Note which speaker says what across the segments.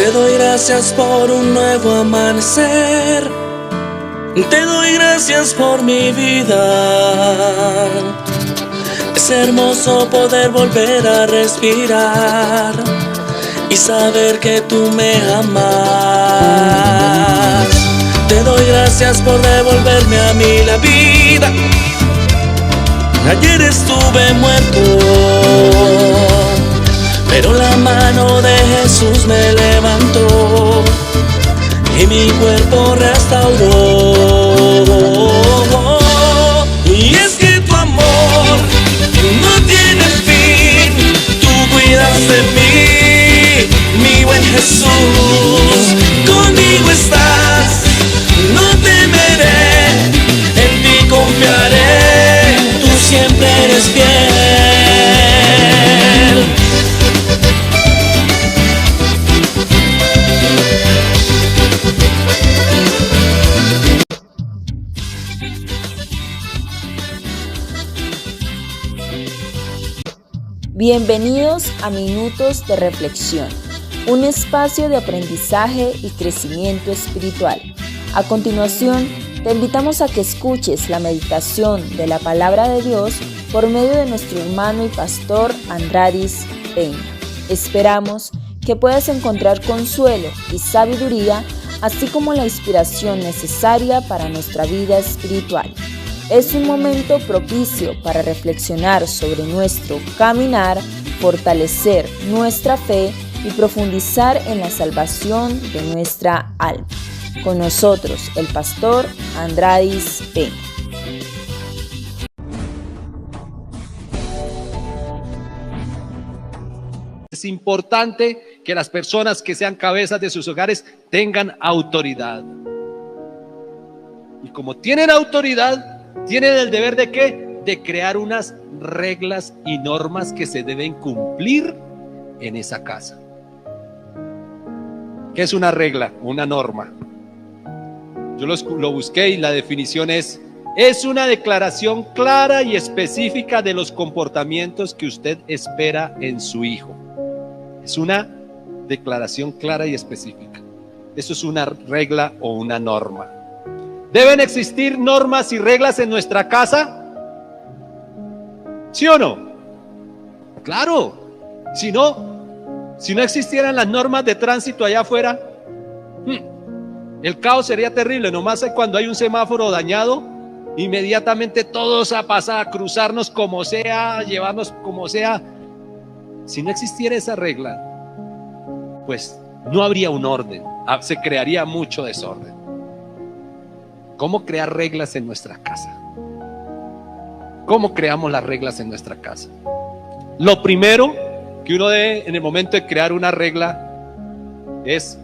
Speaker 1: Te doy gracias por un nuevo amanecer. Te doy gracias por mi vida. Es hermoso poder volver a respirar y saber que tú me amas. Te doy gracias por devolverme a mí la vida. Ayer estuve muerto, pero la mano de Jesús me levantó y mi cuerpo restauró. Y es que tu amor no tiene fin. Tú cuidas de mí, mi buen Jesús. Conmigo estás, no temeré, en ti confiaré. Tú siempre eres fiel.
Speaker 2: Bienvenidos a Minutos de Reflexión, un espacio de aprendizaje y crecimiento espiritual. A continuación, te invitamos a que escuches la meditación de la Palabra de Dios por medio de nuestro hermano y pastor Andradis Peña. Esperamos que puedas encontrar consuelo y sabiduría, así como la inspiración necesaria para nuestra vida espiritual. Es un momento propicio para reflexionar sobre nuestro caminar, fortalecer nuestra fe y profundizar en la salvación de nuestra alma. Con nosotros, el pastor Andradis Peña.
Speaker 3: Es importante que las personas que sean cabezas de sus hogares tengan autoridad. Y como tienen autoridad, tienen el deber ¿de qué? De crear unas reglas y normas que se deben cumplir en esa casa. ¿Qué es una regla? Una norma. Yo lo busqué y la definición es una declaración clara y específica de los comportamientos que usted espera en su hijo. Es una declaración clara y específica. Eso es una regla o una norma. ¿Deben existir normas y reglas en nuestra casa? ¿Sí o no? Claro. Si no existieran las normas de tránsito allá afuera, el caos sería terrible. Nomás cuando hay un semáforo dañado, inmediatamente todos a pasar, a cruzarnos como sea, llevarnos como sea. Si no existiera esa regla, pues no habría un orden, se crearía mucho desorden. ¿Cómo crear reglas en nuestra casa? ¿Cómo creamos las reglas en nuestra casa? Lo primero que uno debe en el momento de crear una regla es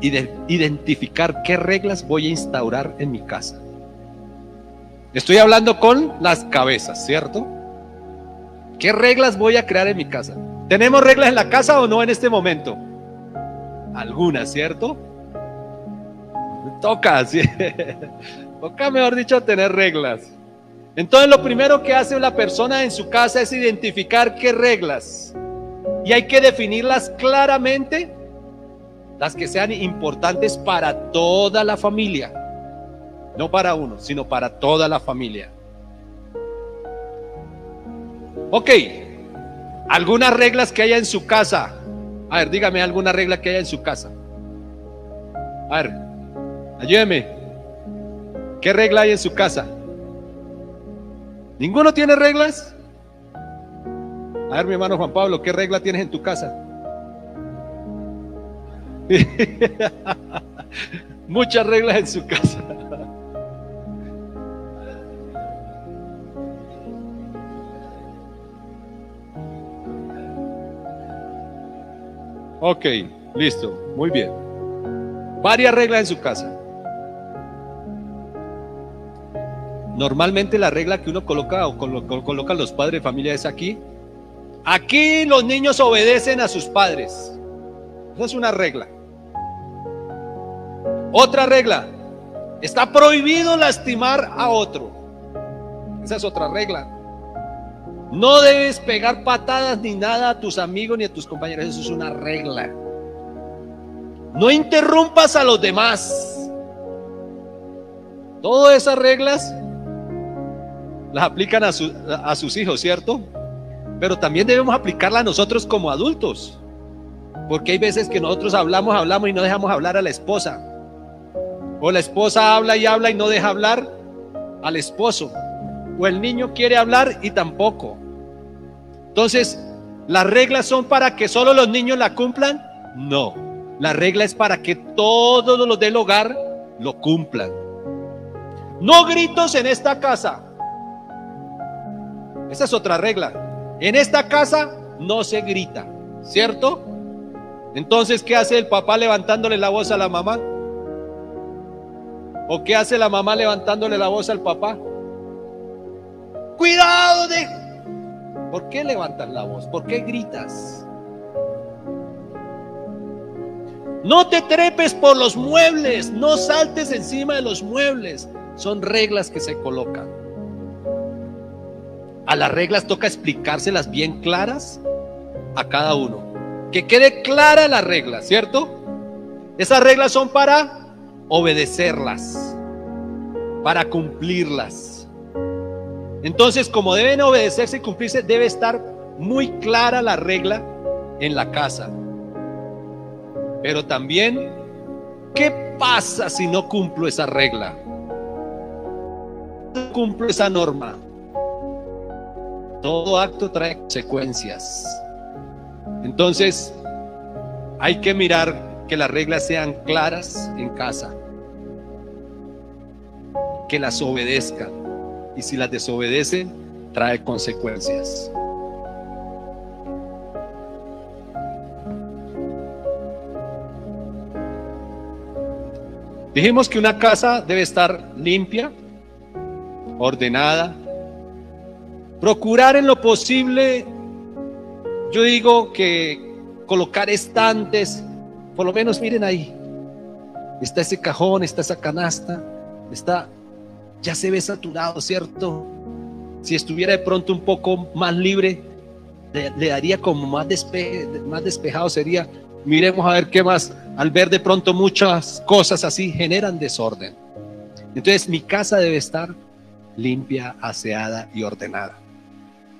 Speaker 3: identificar qué reglas voy a instaurar en mi casa. Estoy hablando con las cabezas, ¿cierto? ¿Qué reglas voy a crear en mi casa? ¿Tenemos reglas en la casa o no en este momento? Algunas, ¿cierto? Toca, ¿sí? Toca, mejor dicho, tener reglas. Entonces lo primero que hace la persona en su casa es identificar qué reglas. Y hay que definirlas claramente, las que sean importantes para toda la familia. No para uno, sino para toda la familia. Ok, algunas reglas que haya en su casa. A ver, dígame alguna regla que haya en su casa. A ver, ayúdeme. ¿Qué regla hay en su casa? ¿Ninguno tiene reglas? A ver, mi hermano Juan Pablo, ¿qué regla tienes en tu casa? Muchas reglas en su casa. Ok, listo, muy bien. Varias reglas en su casa. Normalmente la regla que uno coloca o colocan los padres de familia es aquí. Aquí los niños obedecen a sus padres. Esa es una regla. Otra regla: está prohibido lastimar a otro. Esa es otra regla. No debes pegar patadas ni nada a tus amigos ni a tus compañeros. Eso es una regla. No interrumpas a los demás. Todas esas reglas las aplican a sus hijos, ¿cierto? Pero también debemos aplicarlas a nosotros como adultos. Porque hay veces que nosotros hablamos y no dejamos hablar a la esposa. O la esposa habla y no deja hablar al esposo. O el niño quiere hablar y tampoco. Entonces, ¿las reglas son para que solo los niños la cumplan? No. La regla es para que todos los del hogar lo cumplan. No gritos en esta casa. Esa es otra regla. En esta casa no se grita, ¿cierto? Entonces, ¿qué hace el papá levantándole la voz a la mamá? ¿O qué hace la mamá levantándole la voz al papá? ¡Cuidado! ¿Por qué levantas la voz? ¿Por qué gritas? No te trepes por los muebles, no saltes encima de los muebles. Son reglas que se colocan. A las reglas toca explicárselas bien claras a cada uno. Que quede clara la regla, ¿cierto? Esas reglas son para obedecerlas, para cumplirlas. Entonces, como deben obedecerse y cumplirse, debe estar muy clara la regla en la casa. Pero también, ¿qué pasa si no cumplo esa regla? No cumplo esa norma. Todo acto trae consecuencias. Entonces, hay que mirar que las reglas sean claras en casa, que las obedezcan, y si las desobedecen, trae consecuencias. Dijimos que una casa debe estar limpia, ordenada, procurar en lo posible. Yo digo que colocar estantes, por lo menos miren ahí, está ese cajón, está esa canasta, ya se ve saturado, ¿cierto? Si estuviera de pronto un poco más libre, le daría como más despejado sería. Miremos a ver qué más. Al ver de pronto muchas cosas así, generan desorden. Entonces mi casa debe estar limpia, aseada y ordenada.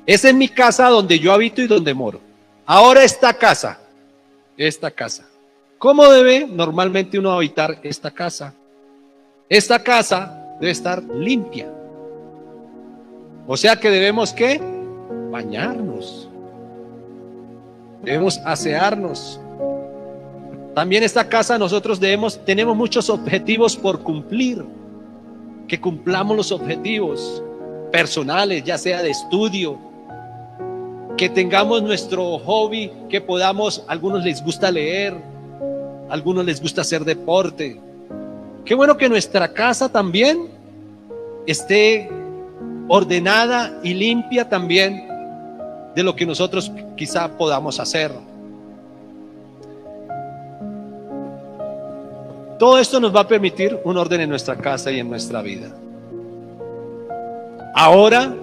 Speaker 3: Esa es mi casa donde yo habito y donde moro. Ahora esta casa. ¿Cómo debe normalmente uno habitar esta casa? Esta casa debe estar limpia. O sea que debemos ¿qué? Bañarnos. Debemos asearnos. También esta casa nosotros tenemos muchos objetivos por cumplir. Que cumplamos los objetivos personales, ya sea de estudio, que tengamos nuestro hobby, que podamos, a algunos les gusta leer, a algunos les gusta hacer deporte. Qué bueno que nuestra casa también esté ordenada y limpia también de lo que nosotros quizá podamos hacer. Todo esto nos va a permitir un orden en nuestra casa y en nuestra vida. Ahora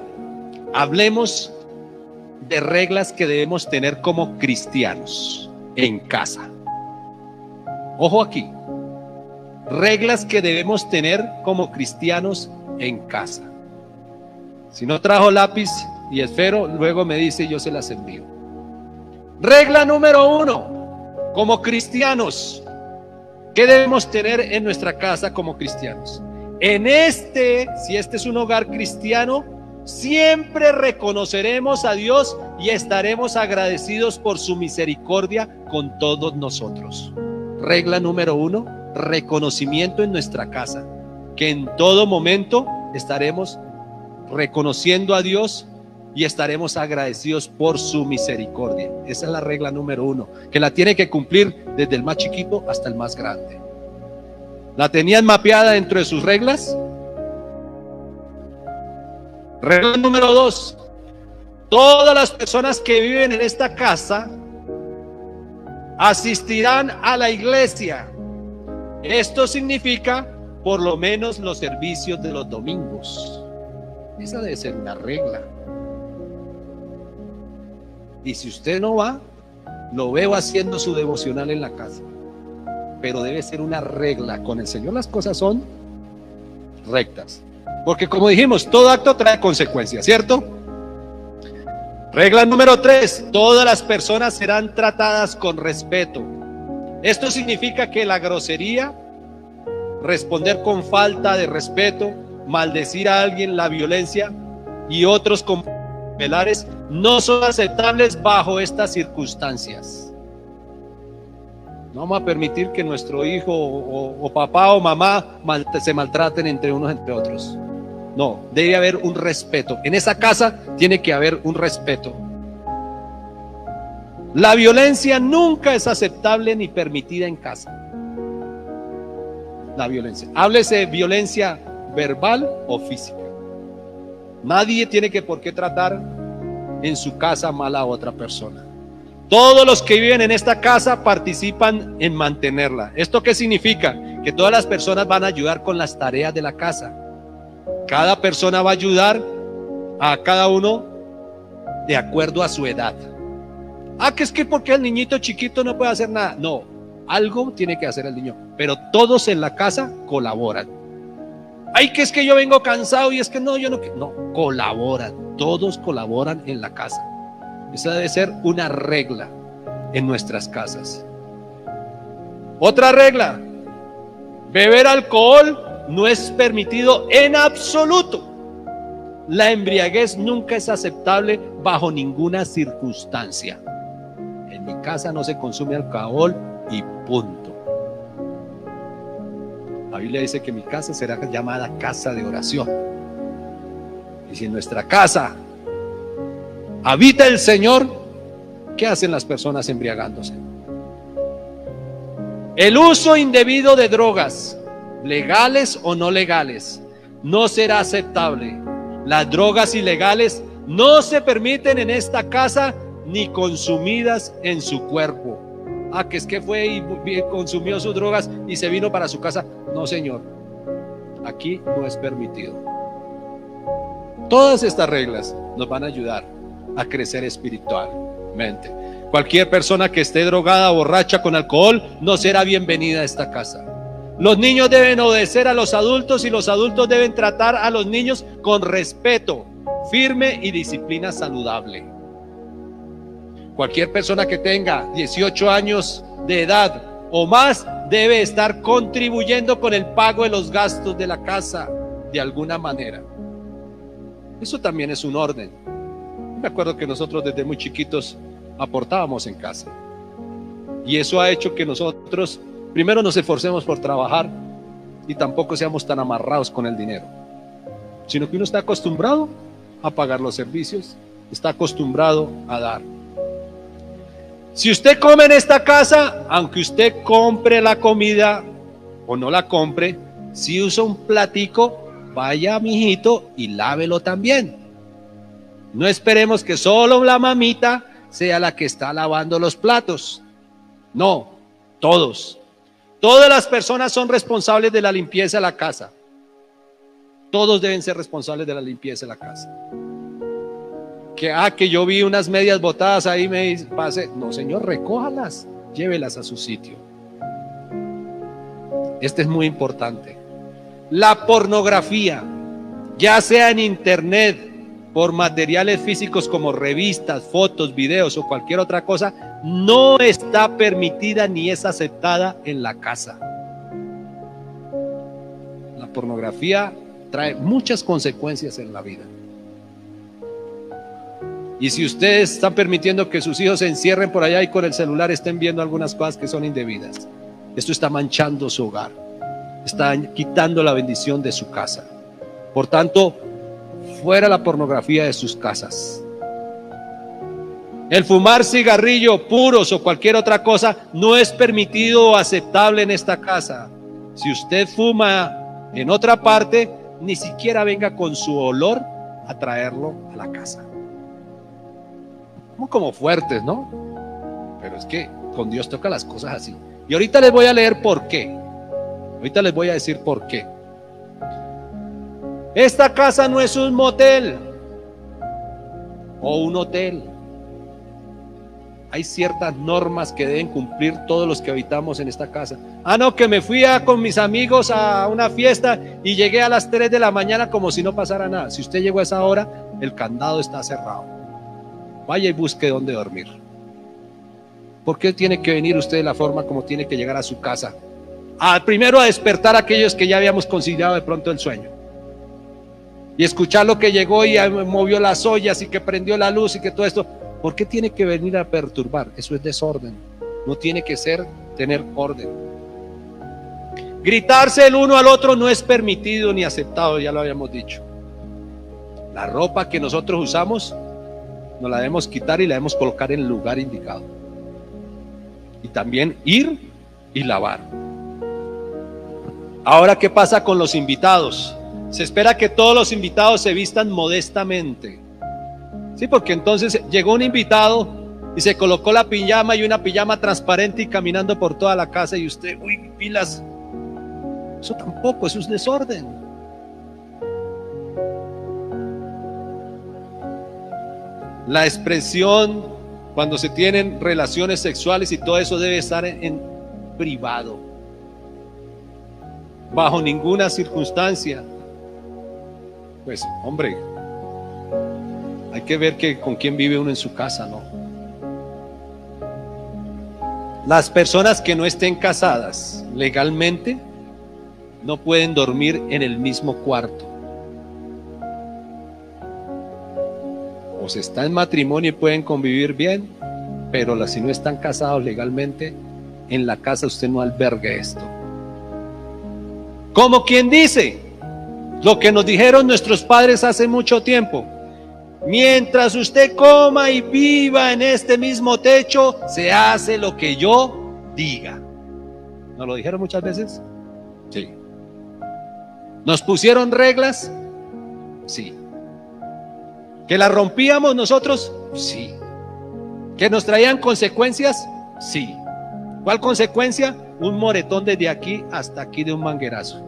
Speaker 3: hablemos de reglas que debemos tener como cristianos en casa. Ojo aquí, reglas que debemos tener como cristianos en casa. Si no trajo lápiz y esfero, luego me dice y yo se las envío. Regla número 1, como cristianos, ¿qué debemos tener en nuestra casa como cristianos? Si este es un hogar cristiano, siempre reconoceremos a Dios y estaremos agradecidos por su misericordia con todos nosotros. Regla número 1, reconocimiento en nuestra casa, que en todo momento estaremos reconociendo a Dios y estaremos agradecidos por su misericordia. Esa es la regla número 1, que la tiene que cumplir desde el más chiquito hasta el más grande. ¿La tenían mapeada dentro de sus reglas? Regla número 2, todas las personas que viven en esta casa asistirán a la iglesia. Esto significa por lo menos los servicios de los domingos. Esa debe ser una regla. Y si usted no va, lo veo haciendo su devocional en la casa. pero debe ser una regla. Con el Señor las cosas son rectas. Porque como dijimos, todo acto trae consecuencias, ¿cierto? Regla número 3, todas las personas serán tratadas con respeto. Esto significa que la grosería, responder con falta de respeto, maldecir a alguien, la violencia y otros complementares no son aceptables bajo estas circunstancias. No vamos a permitir que nuestro hijo o papá o mamá se maltraten entre unos entre otros. No, debe haber un respeto. En esa casa tiene que haber un respeto. La violencia nunca es aceptable ni permitida en casa. La violencia. Háblese de violencia verbal o física. Nadie tiene por qué tratar en su casa mal a otra persona. Todos los que viven en esta casa participan en mantenerla. ¿Esto qué significa? Que todas las personas van a ayudar con las tareas de la casa. Cada persona va a ayudar a cada uno de acuerdo a su edad. Que es que porque el niñito chiquito no puede hacer nada. No, algo tiene que hacer el niño, pero todos en la casa colaboran. Que es que yo vengo cansado y es que no, yo no. No, colaboran, todos colaboran en la casa. Esa debe ser una regla en nuestras casas. Otra regla: beber alcohol no es permitido en absoluto. La embriaguez nunca es aceptable bajo ninguna circunstancia. En mi casa no se consume alcohol y punto. La Biblia dice que mi casa será llamada casa de oración. Y si en nuestra casa habita el Señor, ¿qué hacen las personas embriagándose? El uso indebido de drogas, legales o no legales, no será aceptable. Las drogas ilegales no se permiten en esta casa ni consumidas en su cuerpo. Que es que fue y consumió sus drogas y se vino para su casa. No, señor, aquí no es permitido. Todas estas reglas nos van a ayudar a crecer espiritualmente. Cualquier persona que esté drogada o borracha con alcohol no será bienvenida a esta casa. Los niños deben obedecer a los adultos y los adultos deben tratar a los niños con respeto, firme y disciplina saludable. Cualquier persona que tenga 18 años de edad o más debe estar contribuyendo con el pago de los gastos de la casa de alguna manera. Eso también es un orden. Me acuerdo que nosotros desde muy chiquitos aportábamos en casa. Y eso ha hecho que nosotros primero nos esforcemos por trabajar y tampoco seamos tan amarrados con el dinero, sino que uno está acostumbrado a pagar los servicios, está acostumbrado a dar. Si usted come en esta casa, aunque usted compre la comida o no la compre, si usa un platico, vaya mijito y lávelo también. No esperemos que solo la mamita sea la que está lavando los platos. No, todos. Todas las personas son responsables de la limpieza de la casa. Todos deben ser responsables de la limpieza de la casa. Que yo vi unas medias botadas ahí, me dice, pase. No, señor, recójalas, llévelas a su sitio. Este es muy importante. La pornografía, ya sea en internet, por materiales físicos como revistas, fotos, videos o cualquier otra cosa, no está permitida ni es aceptada en la casa. La pornografía trae muchas consecuencias en la vida. Y si ustedes están permitiendo que sus hijos se encierren por allá y con el celular estén viendo algunas cosas que son indebidas, esto está manchando su hogar, está quitando la bendición de su casa. Por tanto, fuera la pornografía de sus casas. El fumar cigarrillo, puros o cualquier otra cosa no es permitido o aceptable en esta casa. Si usted fuma en otra parte, ni siquiera venga con su olor a traerlo a la casa. Como fuertes, ¿no? Pero es que con Dios toca las cosas así. Y ahorita les voy a leer por qué. Ahorita les voy a decir por qué. Esta casa no es un motel o un hotel. hay ciertas normas que deben cumplir todos los que habitamos en esta casa. No, que me fui con mis amigos a una fiesta y llegué a las 3 de la mañana como si no pasara nada. Si usted llegó a esa hora, el candado está cerrado. Vaya y busque dónde dormir. ¿Por qué tiene que venir usted de la forma como tiene que llegar a su casa? Primero a despertar a aquellos que ya habíamos conciliado de pronto el sueño. Y escuchar lo que llegó y movió las ollas y que prendió la luz y que todo esto. ¿Por qué tiene que venir a perturbar? Eso es desorden. No tiene que tener orden. Gritarse el uno al otro no es permitido ni aceptado, ya lo habíamos dicho. La ropa que nosotros usamos nos la debemos quitar y la debemos colocar en el lugar indicado. Y también ir y lavar. Ahora, ¿qué pasa con los invitados? Se espera que todos los invitados se vistan modestamente. Sí, porque entonces llegó un invitado y se colocó la pijama y una pijama transparente y caminando por toda la casa y usted, uy, pilas. Eso tampoco, eso es desorden. La expresión cuando se tienen relaciones sexuales y todo eso debe estar en privado. Bajo ninguna circunstancia. Pues, hombre, hay que ver con quién vive uno en su casa, ¿no? Las personas que no estén casadas legalmente no pueden dormir en el mismo cuarto. O se está en matrimonio y pueden convivir bien, pero si no están casados legalmente, en la casa usted no albergue esto. Como quien dice, lo que nos dijeron nuestros padres hace mucho tiempo: mientras usted coma y viva en este mismo techo, se hace lo que yo diga. ¿Nos lo dijeron muchas veces? Sí. ¿Nos pusieron reglas? Sí. ¿Que las rompíamos nosotros? Sí. ¿Que nos traían consecuencias? Sí. ¿Cuál consecuencia? Un moretón desde aquí hasta aquí de un manguerazo.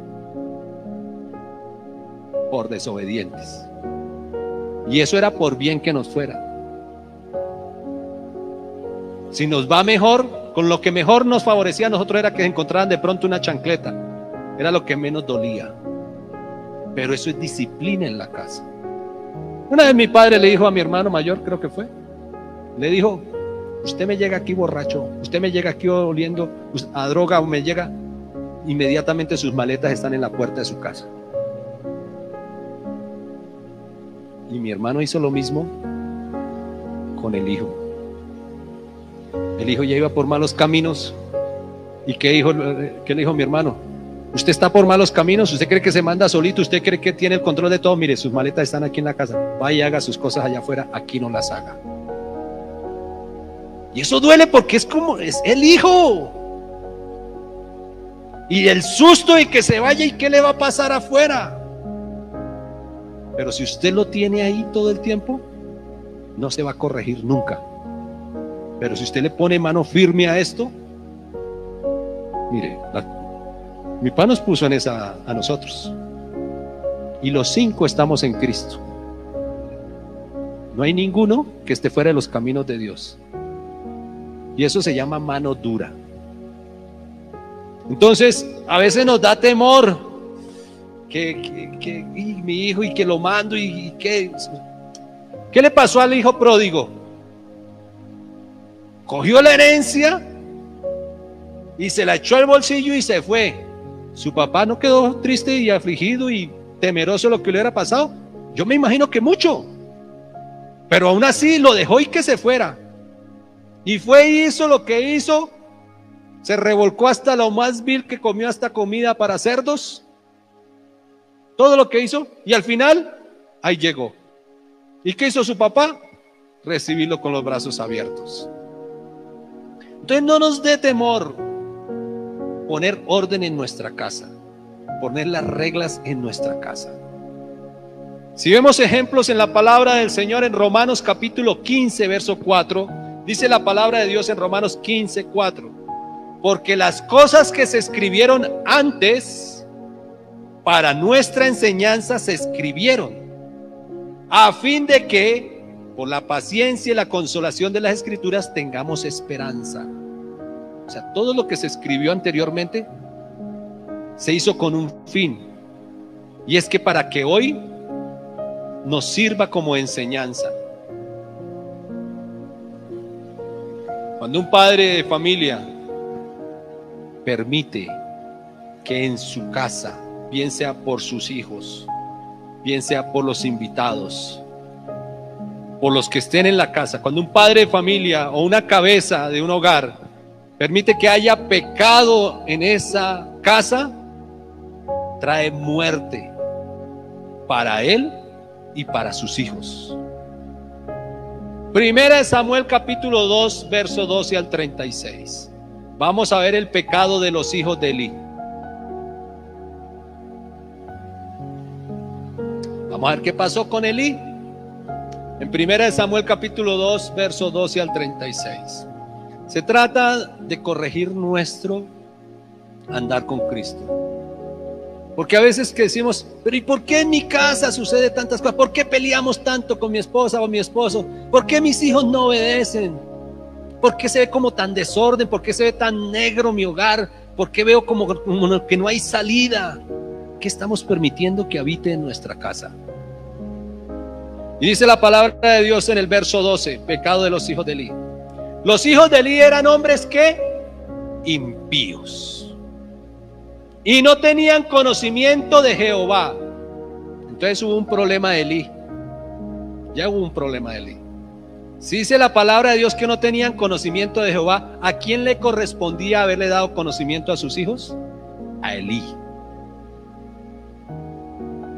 Speaker 3: Por desobedientes. Y eso era por bien que nos fuera. Si nos va mejor, con lo que mejor nos favorecía a nosotros era que encontraran de pronto una chancleta. Era lo que menos dolía. Pero eso es disciplina en la casa. Una vez mi padre le dijo a mi hermano mayor, creo que fue, le dijo: usted me llega aquí borracho, usted me llega aquí oliendo a droga, o me llega, inmediatamente sus maletas están en la puerta de su casa. Y mi hermano hizo lo mismo con el hijo. El hijo ya iba por malos caminos. ¿Y qué le dijo mi hermano? Usted está por malos caminos, usted cree que se manda solito, usted cree que tiene el control de todo. Mire, sus maletas están aquí en la casa, vaya y haga sus cosas allá afuera, aquí no las haga. Y eso duele porque es el hijo. Y el susto de que se vaya y qué le va a pasar afuera. Pero si usted lo tiene ahí todo el tiempo, no se va a corregir nunca. Pero si usted le pone mano firme a esto, mire, mi papá nos puso en esa a nosotros. Y los 5 estamos en Cristo. No hay ninguno que esté fuera de los caminos de Dios. Y eso se llama mano dura. Entonces, a veces nos da temor que mi hijo y que lo mando y que... ¿Qué le pasó al hijo pródigo? Cogió la herencia y se la echó al bolsillo y se fue. Su papá no quedó triste y afligido y temeroso de lo que le hubiera pasado. Yo me imagino que mucho. Pero aún así lo dejó y que se fuera. Y fue y hizo lo que hizo. Se revolcó hasta lo más vil, que comió hasta comida para cerdos. Todo lo que hizo. Y al final, ahí llegó. ¿Y qué hizo su papá? Recibirlo con los brazos abiertos. Entonces no nos dé temor poner orden en nuestra casa, poner las reglas en nuestra casa. Si vemos ejemplos en la palabra del Señor en Romanos capítulo 15, verso 4, dice la palabra de Dios en Romanos 15, 4: porque las cosas que se escribieron antes para nuestra enseñanza se escribieron, a fin de que por la paciencia y la consolación de las Escrituras, tengamos esperanza. O sea, todo lo que se escribió anteriormente se hizo con un fin, y es que para que hoy nos sirva como enseñanza. Cuando un padre de familia permite que en su casa, bien sea por sus hijos, bien sea por los invitados, por los que estén en la casa, cuando un padre de familia o una cabeza de un hogar permite que haya pecado en esa casa, trae muerte para él y para sus hijos. Primera de Samuel capítulo 2, verso 12 al 36. Vamos a ver el pecado de los hijos de Elí. Vamos a ver qué pasó con Elí. En primera de Samuel capítulo 2, verso 12 al 36. Se trata de corregir nuestro andar con Cristo. Porque a veces que decimos, pero ¿y por qué en mi casa sucede tantas cosas? ¿Por qué peleamos tanto con mi esposa o mi esposo? ¿Por qué mis hijos no obedecen? ¿Por qué se ve como tan desorden? ¿Por qué se ve tan negro mi hogar? ¿Por qué veo como que no hay salida? ¿Qué estamos permitiendo que habite en nuestra casa? Y dice la palabra de Dios en el verso 12, pecado de los hijos de Elí. Los hijos de Elí eran hombres que impíos y no tenían conocimiento de Jehová. Entonces hubo un problema de Elí. Ya hubo un problema de Elí. Si dice la palabra de Dios que no tenían conocimiento de Jehová, ¿a quién le correspondía haberle dado conocimiento a sus hijos? A Elí.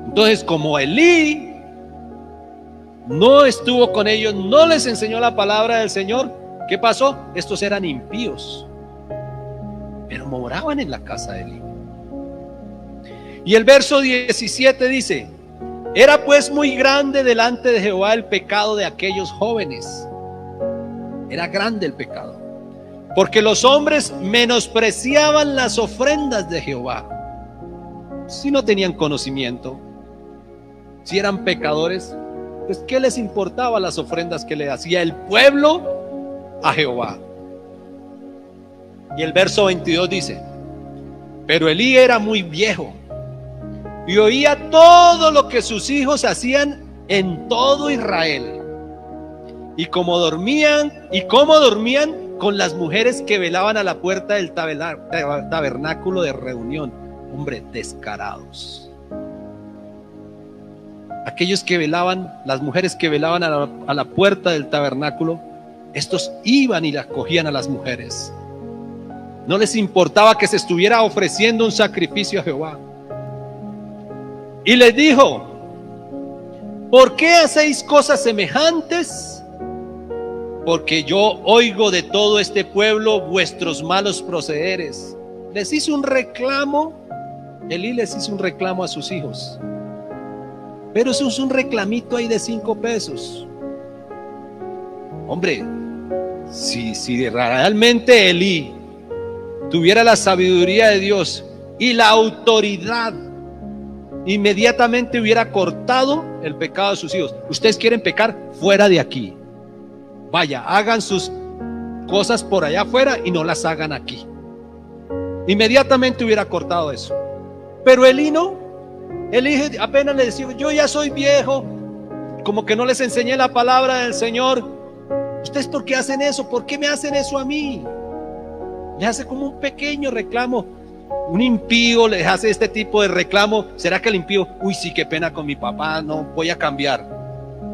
Speaker 3: Entonces, como Elí no estuvo con ellos, no les enseñó la palabra del Señor, ¿qué pasó? Estos eran impíos, pero moraban en la casa de Elí. Y el verso 17 dice: era pues muy grande delante de Jehová el pecado de aquellos jóvenes. Era grande el pecado, porque los hombres menospreciaban las ofrendas de Jehová. Si no tenían conocimiento, si eran pecadores, pues ¿qué les importaba las ofrendas que le hacía el pueblo a Jehová? Y el verso 22 dice: pero Elí era muy viejo y oía todo lo que sus hijos hacían en todo Israel, y cómo dormían con las mujeres que velaban a la puerta del tabernáculo de reunión. Hombre, descarados. Aquellos que velaban, las mujeres que velaban a la puerta del tabernáculo, estos iban y las cogían a las mujeres. No les importaba que se estuviera ofreciendo un sacrificio a Jehová. Y les dijo: ¿por qué hacéis cosas semejantes? Porque yo oigo de todo este pueblo vuestros malos procederes. Les hizo un reclamo. Elí les hizo un reclamo a sus hijos, pero eso es un reclamito ahí de 5 pesos. Hombre, si realmente Elí tuviera la sabiduría de Dios y la autoridad, inmediatamente hubiera cortado el pecado de sus hijos. Ustedes quieren pecar, fuera de aquí. Vaya, hagan sus cosas por allá afuera y no las hagan aquí. Inmediatamente hubiera cortado eso. Pero Elí no. Elí apenas le decía: yo ya soy viejo, como que no les enseñé la palabra del Señor. ¿Ustedes por qué hacen eso? ¿Por qué me hacen eso a mí? Le hace como un pequeño reclamo. Un impío le hace este tipo de reclamo. ¿Será que el impío, uy, sí, qué pena con mi papá, no voy a cambiar?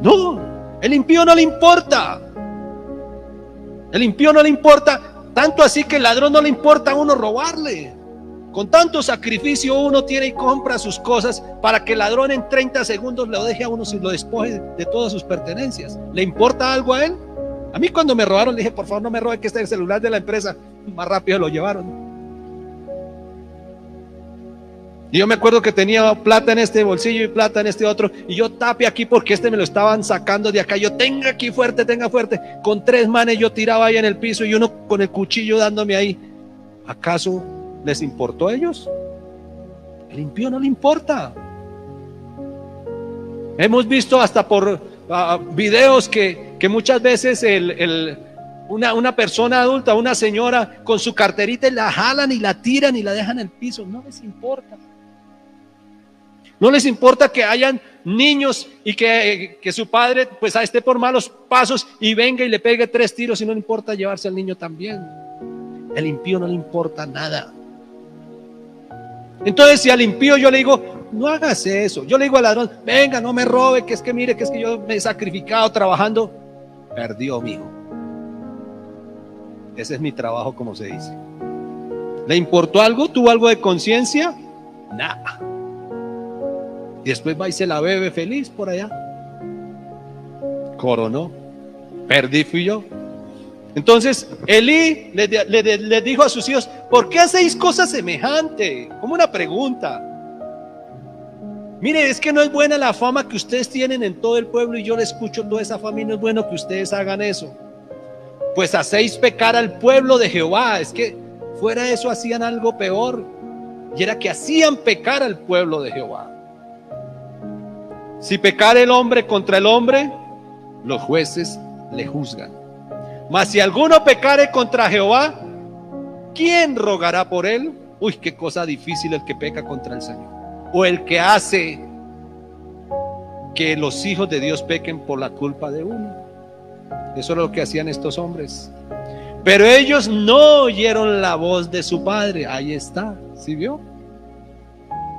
Speaker 3: No, el impío no le importa. El impío no le importa, tanto así que el ladrón no le importa a uno robarle. Con tanto sacrificio uno tiene y compra sus cosas para que el ladrón en 30 segundos lo deje a uno, si lo despoje de todas sus pertenencias. ¿Le importa algo a él? A mí cuando me robaron le dije: por favor no me roben, que este es el celular de la empresa. Más rápido lo llevaron. Y yo me acuerdo que tenía plata en este bolsillo y plata en este otro, y yo tape aquí porque este me lo estaban sacando de acá. Yo tenga aquí fuerte, tenga fuerte. Con 3 manes yo tiraba ahí en el piso y uno con el cuchillo dándome ahí. ¿Acaso les importó a ellos? El impío no le importa. Hemos visto hasta por videos que muchas veces una persona adulta, una señora con su carterita, la jalan y la tiran y la dejan en el piso. No les importa. No les importa que hayan niños y que su padre pues esté por malos pasos y venga y le pegue 3 tiros y no le importa llevarse al niño también. El impío no le importa nada. Entonces, si al impío yo le digo, no hagas eso, yo le digo al ladrón, venga, no me robe, que es que mire, que es que yo me he sacrificado trabajando, perdió, mijo. Ese es mi trabajo, como se dice. ¿Le importó algo? ¿Tuvo algo de conciencia? Nada. Y después va y se la bebe feliz por allá. Coronó. Perdí fui yo. Entonces Elí le dijo a sus hijos, ¿por qué hacéis cosas semejantes? Como una pregunta. Mire, es que no es buena la fama que ustedes tienen en todo el pueblo y yo le escucho toda esa fama y no es bueno que ustedes hagan eso. Pues hacéis pecar al pueblo de Jehová. Es que fuera de eso hacían algo peor, y era que hacían pecar al pueblo de Jehová. Si pecare el hombre contra el hombre, los jueces le juzgan. Mas si alguno pecare contra Jehová, ¿quién rogará por él? Uy, qué cosa difícil el que peca contra el Señor, o el que hace que los hijos de Dios pequen por la culpa de uno. Eso era lo que hacían estos hombres. Pero ellos no oyeron la voz de su padre. Ahí está, ¿sí vio?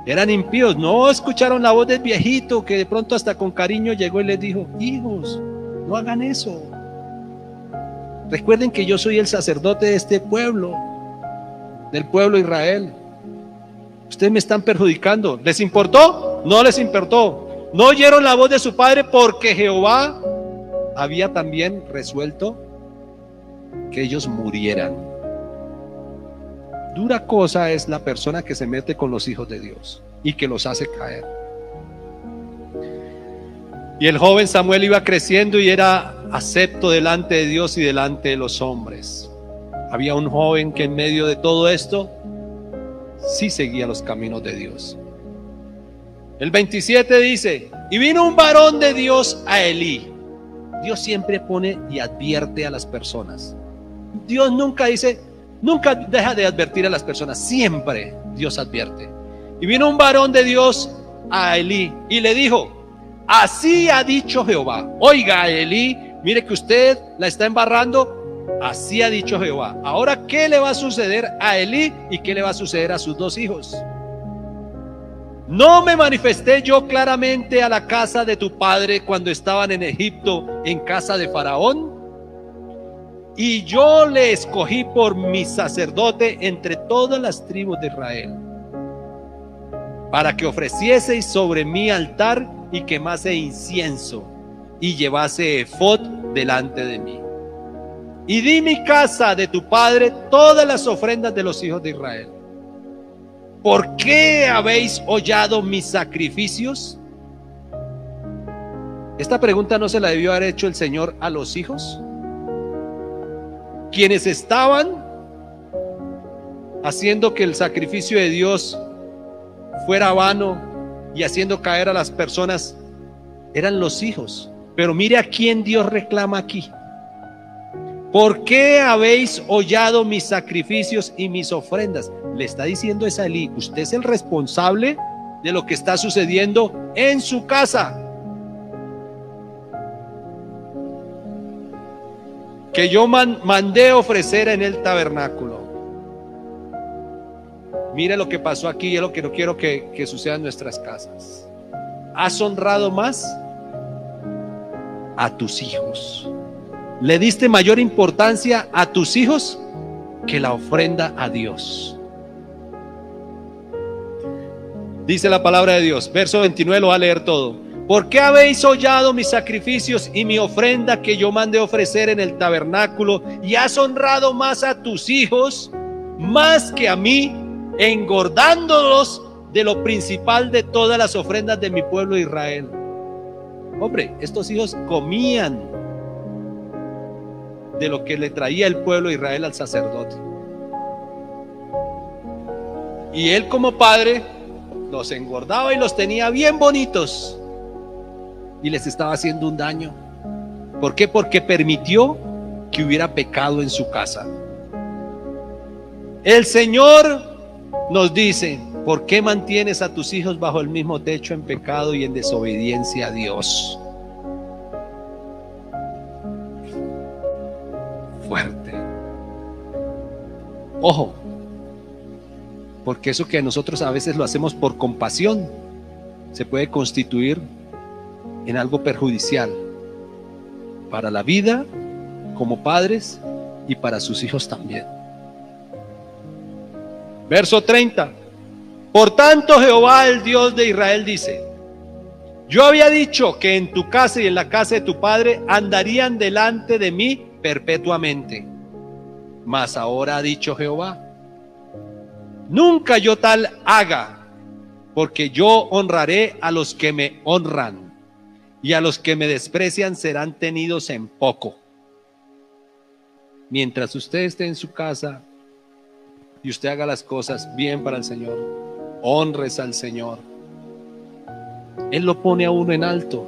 Speaker 3: Eran impíos, no escucharon la voz del viejito que de pronto hasta con cariño llegó y les dijo, hijos, no hagan eso. Recuerden que yo soy el sacerdote de este pueblo, del pueblo de Israel. Ustedes me están perjudicando. ¿Les importó? No les importó. No oyeron la voz de su padre porque Jehová había también resuelto que ellos murieran. Dura cosa es la persona que se mete con los hijos de Dios y que los hace caer. Y el joven Samuel iba creciendo y era acepto delante de Dios y delante de los hombres. Había un joven que en medio de todo esto sí seguía los caminos de Dios. El 27 dice, y vino un varón de Dios a Elí. Dios siempre pone y advierte a las personas. Dios nunca dice, nunca deja de advertir a las personas, siempre Dios advierte. Y vino un varón de Dios a Elí y le dijo, así ha dicho Jehová. Oiga, Elí, mire que usted la está embarrando, así ha dicho Jehová. Ahora, ¿qué le va a suceder a Elí y qué le va a suceder a sus 2 hijos? ¿No me manifesté yo claramente a la casa de tu padre cuando estaban en Egipto, en casa de Faraón? Y yo le escogí por mi sacerdote entre todas las tribus de Israel, para que ofrecieseis sobre mi altar y quemase incienso y llevase efod delante de mí. Y di mi casa de tu padre todas las ofrendas de los hijos de Israel. ¿Por qué habéis hollado mis sacrificios? Esta pregunta no se la debió haber hecho el Señor a los hijos, quienes estaban haciendo que el sacrificio de Dios fuera vano y haciendo caer a las personas. Eran los hijos. Pero mire a quién Dios reclama aquí. ¿Por qué habéis hollado mis sacrificios y mis ofrendas? Le está diciendo a Elí, usted es el responsable de lo que está sucediendo en su casa. Que yo mandé ofrecer en el tabernáculo. Mire lo que pasó aquí, es lo que no quiero que suceda en nuestras casas. ¿Has honrado más a tus hijos? ¿Le diste mayor importancia a tus hijos que la ofrenda a Dios? Dice la palabra de Dios, verso 29 lo va a leer todo. ¿Por qué habéis hollado mis sacrificios y mi ofrenda que yo mandé ofrecer en el tabernáculo, y has honrado más a tus hijos más que a mí, engordándolos de lo principal de todas las ofrendas de mi pueblo Israel? Hombre, estos hijos comían de lo que le traía el pueblo de Israel al sacerdote, y él como padre los engordaba y los tenía bien bonitos. y les estaba haciendo un daño. ¿Por qué? Porque permitió que hubiera pecado en su casa. El Señor nos dice: ¿por qué mantienes a tus hijos bajo el mismo techo en pecado y en desobediencia a Dios? Fuerte. Ojo, porque eso que nosotros a veces lo hacemos por compasión se puede constituir en algo perjudicial para la vida como padres y para sus hijos también. Verso 30. Por tanto, Jehová, el Dios de Israel, dice: yo había dicho que en tu casa y en la casa de tu padre andarían delante de mí perpetuamente. Mas ahora ha dicho Jehová: nunca yo tal haga, porque yo honraré a los que me honran, y a los que me desprecian serán tenidos en poco. Mientras usted esté en su casa y usted haga las cosas bien para el Señor, honres al Señor, Él lo pone a uno en alto.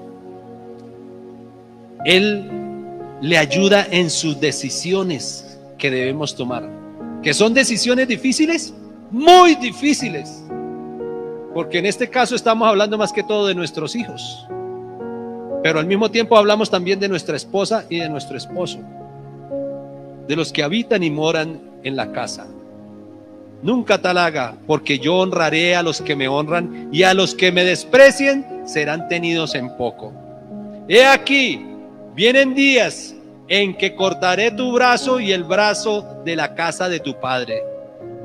Speaker 3: Él le ayuda en sus decisiones que debemos tomar, que son decisiones difíciles, muy difíciles, porque en este caso estamos hablando más que todo de nuestros hijos, pero al mismo tiempo hablamos también de nuestra esposa y de nuestro esposo, de los que habitan y moran en la casa. Nunca tal haga, porque yo honraré a los que me honran, y a los que me desprecien serán tenidos en poco. He aquí, vienen días en que cortaré tu brazo y el brazo de la casa de tu padre,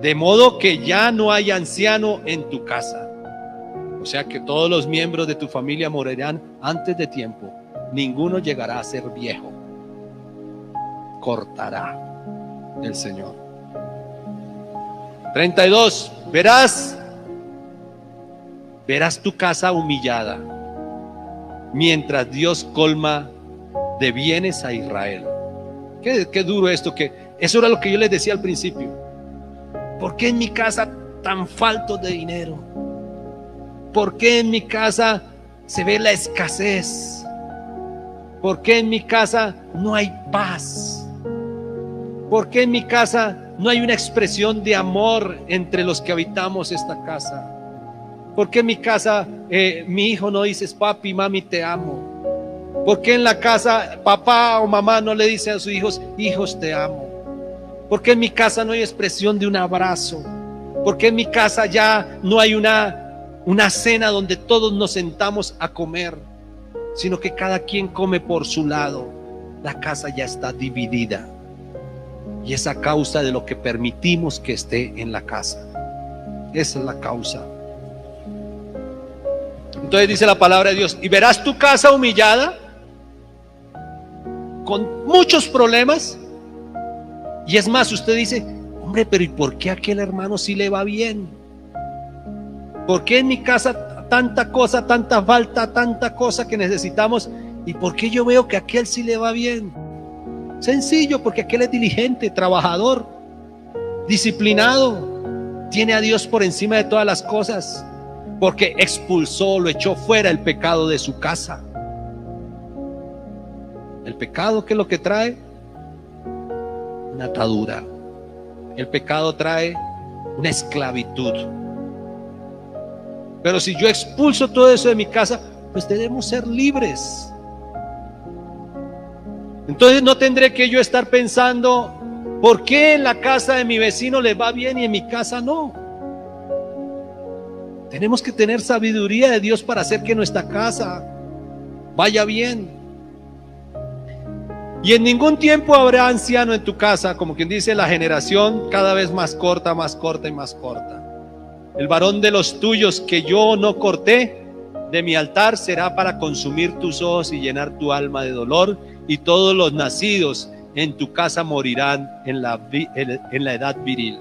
Speaker 3: de modo que ya no hay anciano en tu casa. O sea que todos los miembros de tu familia morirán antes de tiempo. Ninguno llegará a ser viejo. Cortará el Señor. 32. Verás tu casa humillada, mientras Dios colma de bienes a Israel. Qué duro esto, que eso era lo que yo les decía al principio. ¿Por qué en mi casa tan falto de dinero? ¿Por qué en mi casa se ve la escasez? ¿Por qué en mi casa no hay paz? ¿Por qué en mi casa no hay una expresión de amor entre los que habitamos esta casa? ¿Por qué en mi casa mi hijo no dice papi, mami, te amo? ¿Por qué en la casa papá o mamá no le dice a sus hijos, hijos, te amo? ¿Por qué en mi casa no hay expresión de un abrazo? ¿Por qué en mi casa ya no hay una cena donde todos nos sentamos a comer, sino que cada quien come por su lado? La casa ya está dividida, y es a causa de lo que permitimos que esté en la casa. Esa es la causa. Entonces dice la palabra de Dios: y verás tu casa humillada, con muchos problemas. Y es más, usted dice, hombre, pero ¿y por qué a aquel hermano sí le va bien? ¿Por qué en mi casa tanta cosa, tanta falta, tanta cosa que necesitamos? ¿Y por qué yo veo que a aquel sí le va bien? Sencillo, porque aquel es diligente, trabajador, disciplinado, tiene a Dios por encima de todas las cosas, porque expulsó, lo echó fuera el pecado de su casa. El pecado, ¿qué es lo que trae? Una atadura. El pecado trae una esclavitud. Pero si yo expulso todo eso de mi casa, pues debemos ser libres. Entonces no tendré que yo estar pensando, ¿por qué en la casa de mi vecino le va bien y en mi casa no? Tenemos que tener sabiduría de Dios para hacer que nuestra casa vaya bien. Y en ningún tiempo habrá anciano en tu casa, como quien dice, la generación cada vez más corta y más corta. El varón de los tuyos que yo no corté de mi altar será para consumir tus ojos y llenar tu alma de dolor, y todos los nacidos en tu casa morirán en la edad viril.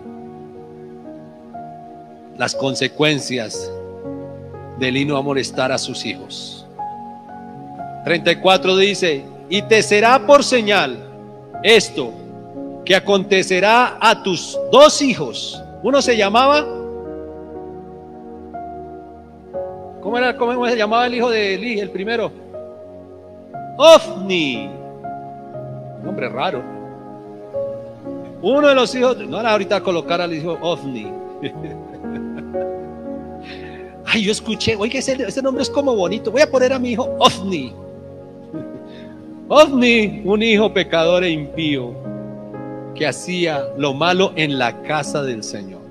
Speaker 3: Las consecuencias del no amonestar a sus hijos. 34 dice: y te será por señal esto, que acontecerá a tus dos hijos. Uno se llamaba, ¿cómo se llamaba el hijo de Eli, el primero? Ofni. Nombre raro. Uno de los hijos, no era ahorita colocar al hijo Ofni. Ay, yo escuché, oiga, ese nombre es como bonito. Voy a poner a mi hijo Ofni. Ofni, un hijo pecador e impío que hacía lo malo en la casa del Señor.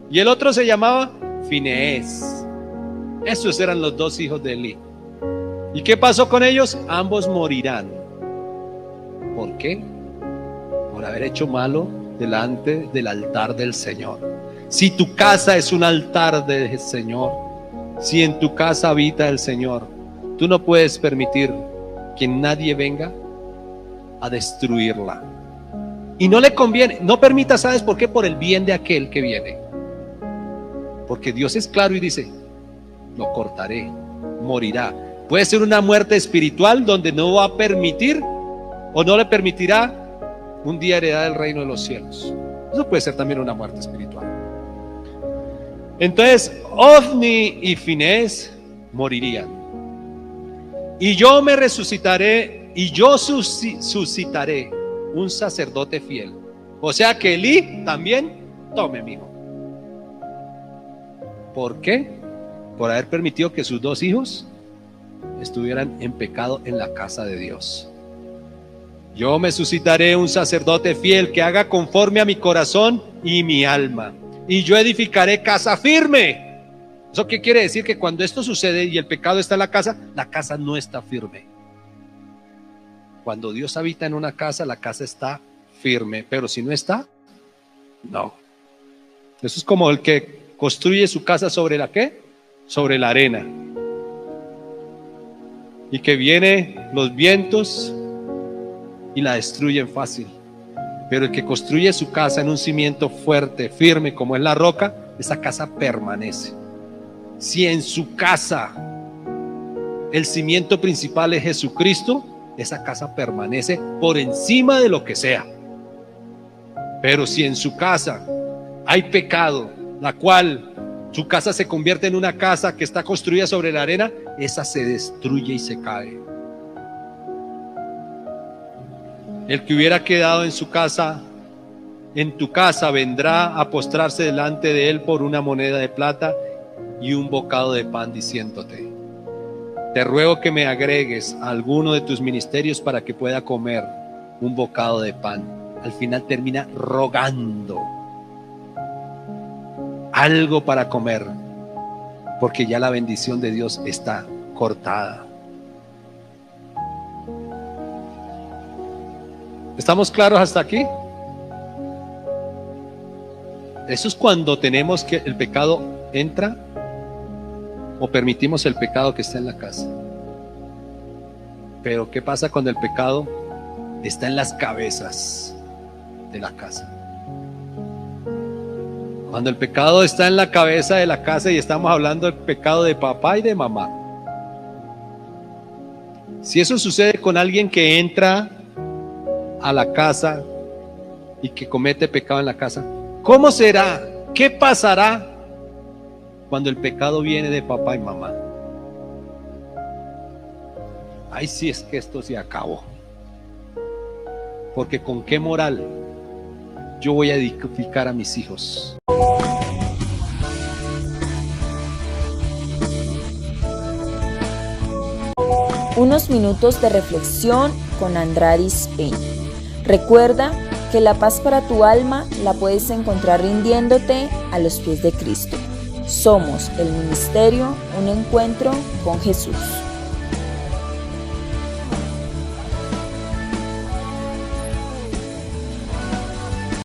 Speaker 3: Y el otro se llamaba Fineés. Esos eran los dos hijos de Elí. ¿Y qué pasó con ellos? Ambos morirán. ¿Por qué? Por haber hecho malo delante del altar del Señor. Si tu casa es un altar del Señor, si en tu casa habita el Señor, tú no puedes permitir que nadie venga a destruirla. Y no le conviene, no permita, ¿sabes por qué? Por el bien de aquel que viene. Porque Dios es claro y dice, lo cortaré, morirá. Puede ser una muerte espiritual donde no va a permitir o no le permitirá un día heredar el reino de los cielos. Eso puede ser también una muerte espiritual. Entonces, Ofni y Fineés morirían. Y yo me resucitaré y yo suscitaré un sacerdote fiel. O sea que Elí también tome mi hijo. ¿Por qué? Por haber permitido que sus dos hijos estuvieran en pecado en la casa de Dios. Yo me suscitaré un sacerdote fiel que haga conforme a mi corazón y mi alma. Y yo edificaré casa firme. ¿Eso qué quiere decir? Que cuando esto sucede y el pecado está en la casa no está firme. Cuando Dios habita en una casa, la casa está firme. Pero si no está, no. Eso es como el que construye su casa sobre la ¿qué? Sobre la arena. Y que vienen los vientos y la destruyen fácil. Pero el que construye su casa en un cimiento fuerte, firme, como es la roca, esa casa permanece. Si en su casa el cimiento principal es Jesucristo, esa casa permanece por encima de lo que sea. Pero si en su casa hay pecado, la cual su casa se convierte en una casa que está construida sobre la arena, esa se destruye y se cae. El que hubiera quedado en su casa, en tu casa, vendrá a postrarse delante de él por una moneda de plata y un bocado de pan, diciéndote: te ruego que me agregues a alguno de tus ministerios para que pueda comer un bocado de pan. Al final termina rogando algo para comer, porque ya la bendición de Dios está cortada. ¿Estamos claros hasta aquí? Eso es cuando tenemos que el pecado entra o permitimos el pecado que está en la casa. Pero ¿qué pasa cuando el pecado está en las cabezas de la casa? Cuando el pecado está en la cabeza de la casa, y estamos hablando del pecado de papá y de mamá. Si eso sucede con alguien que entra a la casa y que comete pecado en la casa, ¿cómo será? ¿Qué pasará cuando el pecado viene de papá y mamá? Ay, sí, es que esto se acabó. Porque ¿con qué moral yo voy a edificar a mis hijos?
Speaker 2: Unos minutos de reflexión con Andraris Peña. Recuerda que la paz para tu alma la puedes encontrar rindiéndote a los pies de Cristo. Somos el ministerio, un encuentro con Jesús.